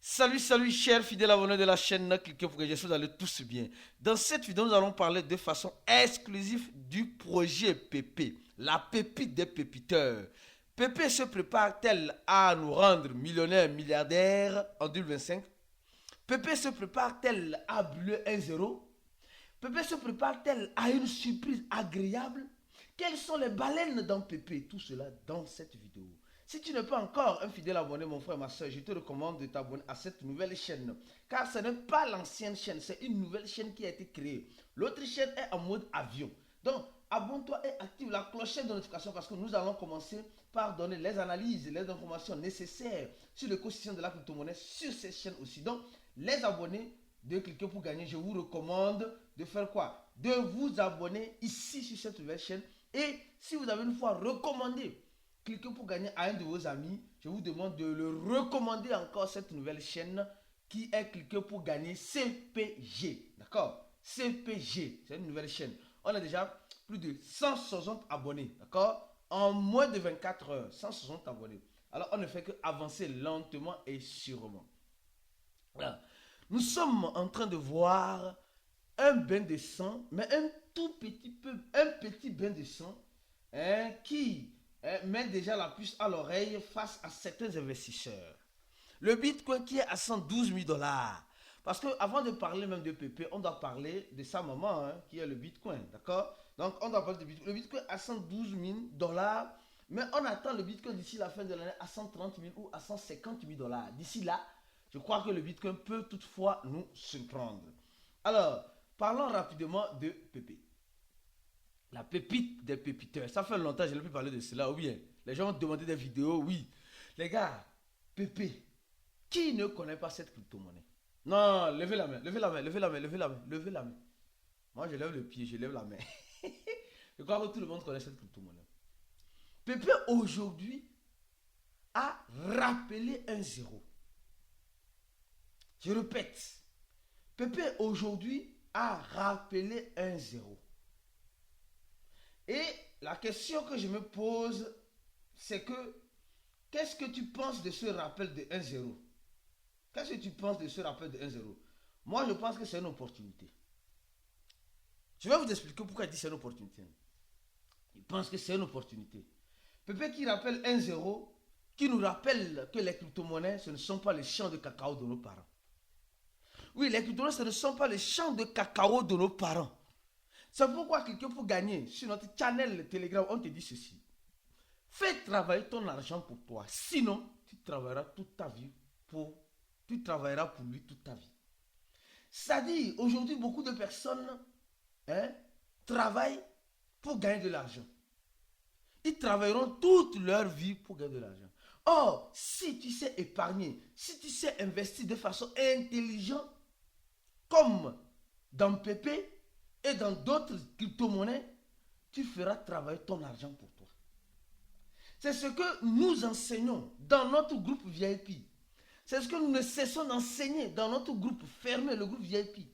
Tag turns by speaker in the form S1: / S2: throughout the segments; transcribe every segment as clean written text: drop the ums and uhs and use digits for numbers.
S1: Salut, chers fidèles abonnés de la chaîne, cliquez pour que j'espère que vous allez tous bien. Dans cette vidéo, nous allons parler de façon exclusive du projet Pépé, la pépite des pépiteurs. Pépé se prépare-t-elle à nous rendre millionnaires, milliardaires en 2025? Pépé se prépare-t-elle à buller 1-0? Pépé se prépare-t-elle à une surprise agréable? Quelles sont les baleines dans Pépé? Tout cela dans cette vidéo. Si tu n'es pas encore un fidèle abonné, mon frère, ma soeur, je te recommande de t'abonner à cette nouvelle chaîne. Car ce n'est pas l'ancienne chaîne, c'est une nouvelle chaîne qui a été créée. L'autre chaîne est en mode avion. Donc, abonne-toi et active la clochette de notification parce que nous allons commencer par donner les analyses, les informations nécessaires sur l'écosystème de la crypto-monnaie sur cette chaîne aussi. Donc, les abonnés, de cliquer pour gagner, je vous recommande de faire quoi? De vous abonner ici sur cette nouvelle chaîne. Et si vous avez une fois recommandé cliquez pour gagner à un de vos amis, je vous demande de le recommander encore cette nouvelle chaîne qui est cliquer pour gagner CPG. D'accord? CPG, c'est une nouvelle chaîne. On a déjà plus de 160 abonnés. D'accord? En moins de 24 heures, 160 abonnés. Alors on ne fait qu'avancer lentement et sûrement. Voilà. Nous sommes en train de voir un bain de sang, mais un tout petit peu, un petit bain de sang qui met déjà la puce à l'oreille face à certains investisseurs. Le Bitcoin qui est à 112 000 dollars. Parce qu'avant de parler même de Pépé, on doit parler de sa maman, qui est le Bitcoin. D'accord? Donc, on doit parler de Bitcoin. Le Bitcoin à 112 000 dollars. Mais on attend le Bitcoin d'ici la fin de l'année à 130 000 ou à 150 000 dollars. D'ici là, je crois que le Bitcoin peut toutefois nous surprendre. Alors, parlons rapidement de Pépé. La pépite des pépiteurs. Ça fait longtemps que je n'ai plus parlé de cela. Ou bien, les gens ont demandé des vidéos. Oui. Les gars, Pépé, qui ne connaît pas cette crypto-monnaie? Non, levez la main, levez la main, levez la main, levez la main, levez la main. Moi, je lève le pied, je lève la main. Je crois que tout le monde connaît cette crypto-monnaie. Pépé, aujourd'hui, a rappelé un zéro. Je répète. Pépé, aujourd'hui, a rappelé un zéro. Et la question que je me pose, c'est que, qu'est-ce que tu penses de ce rappel de 1-0? Qu'est-ce que tu penses de ce rappel de 1-0? Moi, je pense que c'est une opportunité. Je vais vous expliquer pourquoi je dis que c'est une opportunité. Je pense que c'est une opportunité. Pépé qui rappelle 1-0, qui nous rappelle que les crypto-monnaies, ce ne sont pas les champs de cacao de nos parents. Oui, les crypto-monnaies, ce ne sont pas les champs de cacao de nos parents. C'est pourquoi quelqu'un pour gagner sur notre channel Telegram, on te dit ceci. Fais travailler ton argent pour toi. Sinon, tu travailleras toute ta vie tu travailleras pour lui toute ta vie. C'est-à-dire, aujourd'hui, beaucoup de personnes travaillent pour gagner de l'argent. Ils travailleront toute leur vie pour gagner de l'argent. Or, si tu sais épargner, si tu sais investir de façon intelligente, comme dans Pépé, et dans d'autres crypto-monnaies, tu feras travailler ton argent pour toi. C'est ce que nous enseignons dans notre groupe VIP. C'est ce que nous ne cessons d'enseigner dans notre groupe fermé, le groupe VIP.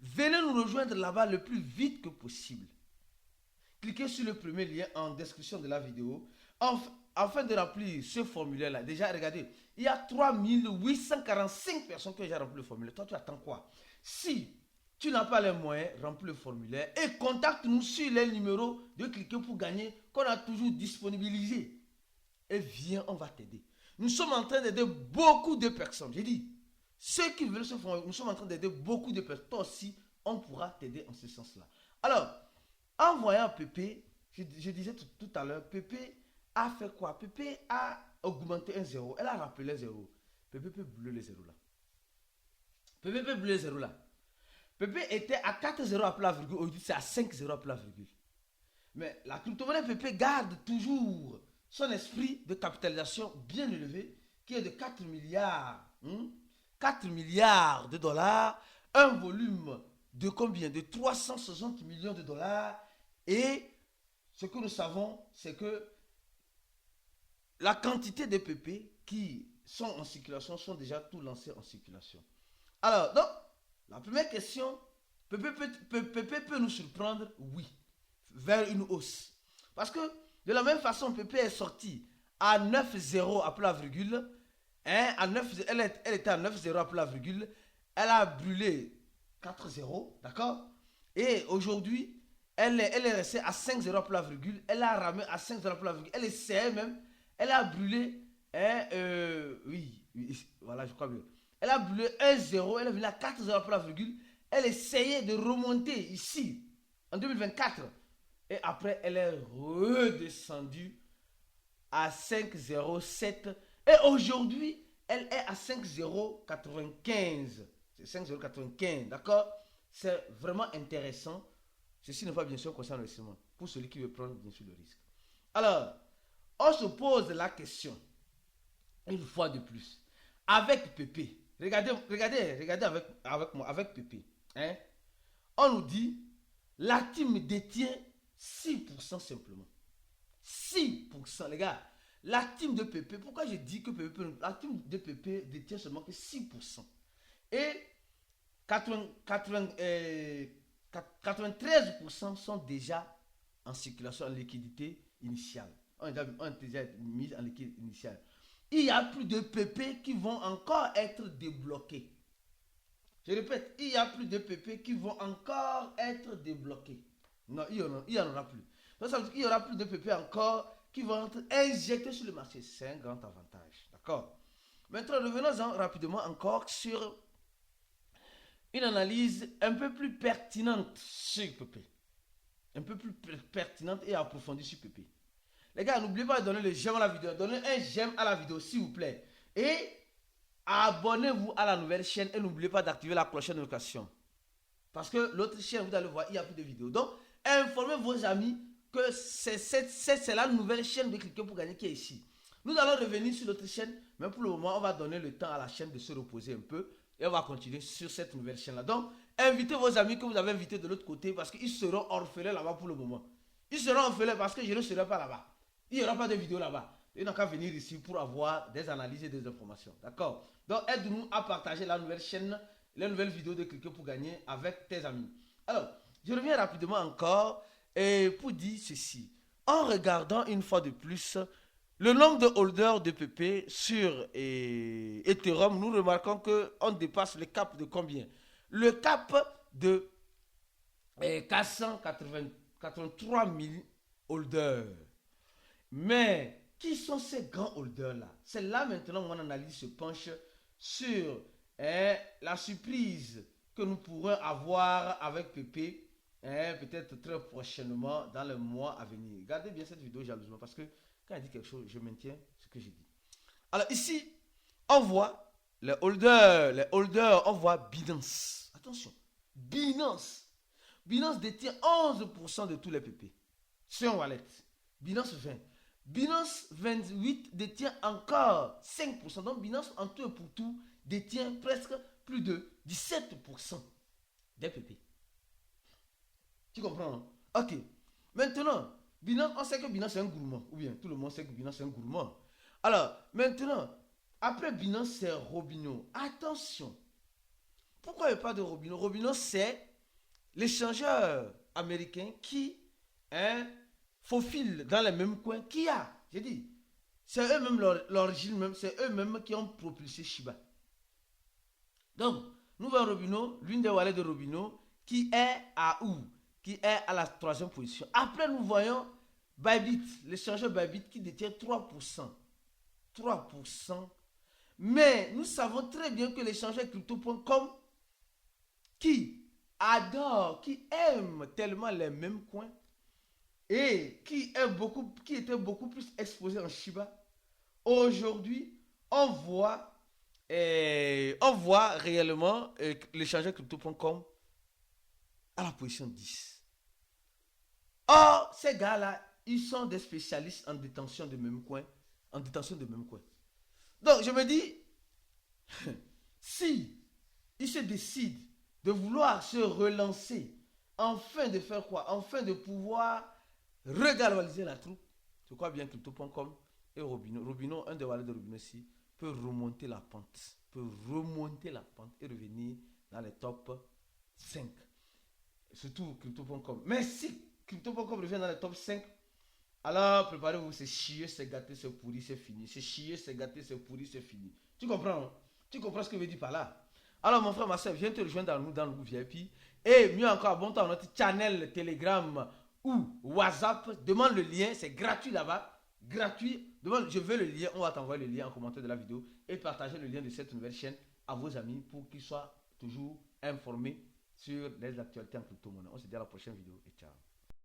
S1: Venez nous rejoindre là-bas le plus vite que possible. Cliquez sur le premier lien en description de la vidéo afin de remplir ce formulaire-là. Déjà, regardez, il y a 3845 personnes qui ont déjà rempli le formulaire. Toi, tu attends quoi? Si tu n'as pas les moyens, remplis le formulaire et contacte-nous sur les numéros de cliquer pour gagner qu'on a toujours disponibilisés. Et viens, on va t'aider. Nous sommes en train d'aider beaucoup de personnes. J'ai dit, ceux qui veulent se former, nous sommes en train d'aider beaucoup de personnes. Toi aussi, on pourra t'aider en ce sens-là. Alors, en voyant Pépé, je disais tout à l'heure, Pépé a fait quoi? Pépé a augmenté un zéro. Elle a rappelé un zéro. Pépé peut brûler les zéros là. Pépé peut brûler les zéros là. Pépé était à 4-0 après la virgule, aujourd'hui c'est à 5-0 après la virgule. Mais la crypto-monnaie Pépé garde toujours son esprit de capitalisation bien élevé, qui est de 4 milliards. 4 milliards de dollars, un volume de combien? De 360 millions de dollars. Et ce que nous savons, c'est que la quantité de Pépé qui sont en circulation sont déjà tout lancés en circulation. Alors, donc, la première question, Pépé peut nous surprendre, oui, vers une hausse. Parce que de la même façon, Pépé est sorti à 9-0 après la virgule. Hein, elle était à 9,0 après la virgule. Elle a brûlé 4,0, d'accord? Et aujourd'hui, elle est restée à 5,0 après la virgule. Elle a ramé à 5,0 après la virgule. Elle essayait même. Elle a brûlé. Hein, oui, voilà, je crois bien. Elle a brûlé 1,0. Elle est venue à 4,0 après la virgule. Elle essayait de remonter ici, en 2024. Et après, elle est redescendue à 5,07. Et aujourd'hui, elle est à 5,095. C'est 5,095, d'accord? C'est vraiment intéressant. Ceci n'est pas bien sûr concernant l'investissement. Pour celui qui veut prendre bien sûr le risque. Alors, on se pose la question, une fois de plus, avec Pépé. Regardez avec moi, avec Pépé. Hein? On nous dit, la team détient 6% simplement. 6%, les gars. La team de PP, pourquoi je dis que la team de PP détient seulement que 6%. Et 93% sont déjà en circulation, en liquidité initiale. On a déjà mis en liquidité initiale. Il y a plus de PP qui vont encore être débloqués. Je répète, il y a plus de PP qui vont encore être débloqués. Non, il n'y en aura plus. Donc ça veut dire qu'il y aura plus de PP encore qui vont être injectés sur le marché. C'est un grand avantage. D'accord? Maintenant, revenons-en rapidement encore sur une analyse un peu plus pertinente sur PP. Un peu plus pertinente et approfondie sur PP. Les gars, n'oubliez pas de donner le j'aime à la vidéo. Donnez un j'aime à la vidéo, s'il vous plaît. Et abonnez-vous à la nouvelle chaîne et n'oubliez pas d'activer la cloche de notification. Parce que l'autre chaîne, vous allez voir, il n'y a plus de vidéos. Donc, informez vos amis que c'est la nouvelle chaîne de Cliquer pour gagner qui est ici. Nous allons revenir sur l'autre chaîne, mais pour le moment, on va donner le temps à la chaîne de se reposer un peu et on va continuer sur cette nouvelle chaîne-là. Donc, invitez vos amis que vous avez invités de l'autre côté parce qu'ils seront orphelins là-bas pour le moment. Ils seront orphelins parce que je ne serai pas là-bas. Il n'y aura pas de vidéo là-bas. Ils n'ont qu'à venir ici pour avoir des analyses et des informations. D'accord? Donc, aide-nous à partager la nouvelle chaîne, les nouvelles vidéos de Cliquer pour gagner avec tes amis. Alors, je reviens rapidement encore pour dire ceci. En regardant une fois de plus le nombre de holders de PP sur Ethereum, nous remarquons qu'on dépasse le cap de combien? Le cap de 483 000 holders. Mais qui sont ces grands holders-là? C'est là maintenant où mon analyse se penche sur la surprise que nous pourrons avoir avec PP, peut-être très prochainement dans les mois à venir. Regardez bien cette vidéo jalousement parce que quand il dit quelque chose, je maintiens ce que j'ai dit. Alors ici, on voit les holders, on voit Binance. Attention, Binance. Binance détient 11% de tous les PP. C'est un wallet. Binance 20. Binance 28 détient encore 5%. Donc Binance en tout et pour tout détient presque plus de 17% des PP. Tu comprends, hein? Ok. Maintenant, Binance, on sait que Binance est un gourmand. Ou bien tout le monde sait que Binance est un gourmand. Alors, maintenant, après Binance, c'est Robinhood. Attention. Pourquoi il n'y a pas de Robinhood? Robinhood, c'est l'échangeur américain qui faufile dans les mêmes coins qu'il y a. J'ai dit, c'est eux-mêmes l'origine même, c'est eux-mêmes qui ont propulsé Shiba. Donc, nous voyons Robinhood, l'une des wallets de Robinhood, qui est à où? Qui est à la 3e position. Après, nous voyons Bybit, l'échangeur Bybit qui détient 3%. 3%. Mais nous savons très bien que l'échangeur Crypto.com qui adore, qui aime tellement les mêmes coins et qui était beaucoup plus exposé en Shiba, aujourd'hui, on voit réellement l'échangeur Crypto.com à la position 10. Or, ces gars-là, ils sont des spécialistes en détention de même coin. Donc, je me dis, si ils se décident de vouloir se relancer, enfin de faire quoi? Enfin de pouvoir regalvaniser la troupe. Je crois bien que Crypto.com et Robinhood, un des wallets de Robinhood aussi, peut remonter la pente. Et revenir dans les top 5. Surtout Crypto.com. Mais si Crypto.com revient dans les top 5, alors préparez-vous, c'est chier, c'est gâté, c'est pourri, c'est fini. C'est chier, c'est gâté, c'est pourri, c'est fini. Tu comprends, non? Tu comprends ce que je veux dire par là? Alors, mon frère, ma soeur, viens te rejoindre dans le groupe VIP. Et mieux encore, abonne-toi à notre channel Telegram ou WhatsApp. Demande le lien, c'est gratuit là-bas. Gratuit. Demande, je veux le lien. On va t'envoyer le lien en commentaire de la vidéo. Et partager le lien de cette nouvelle chaîne à vos amis pour qu'ils soient toujours informés sur les actualités en crypto-monnaie. On se dit à la prochaine vidéo et ciao.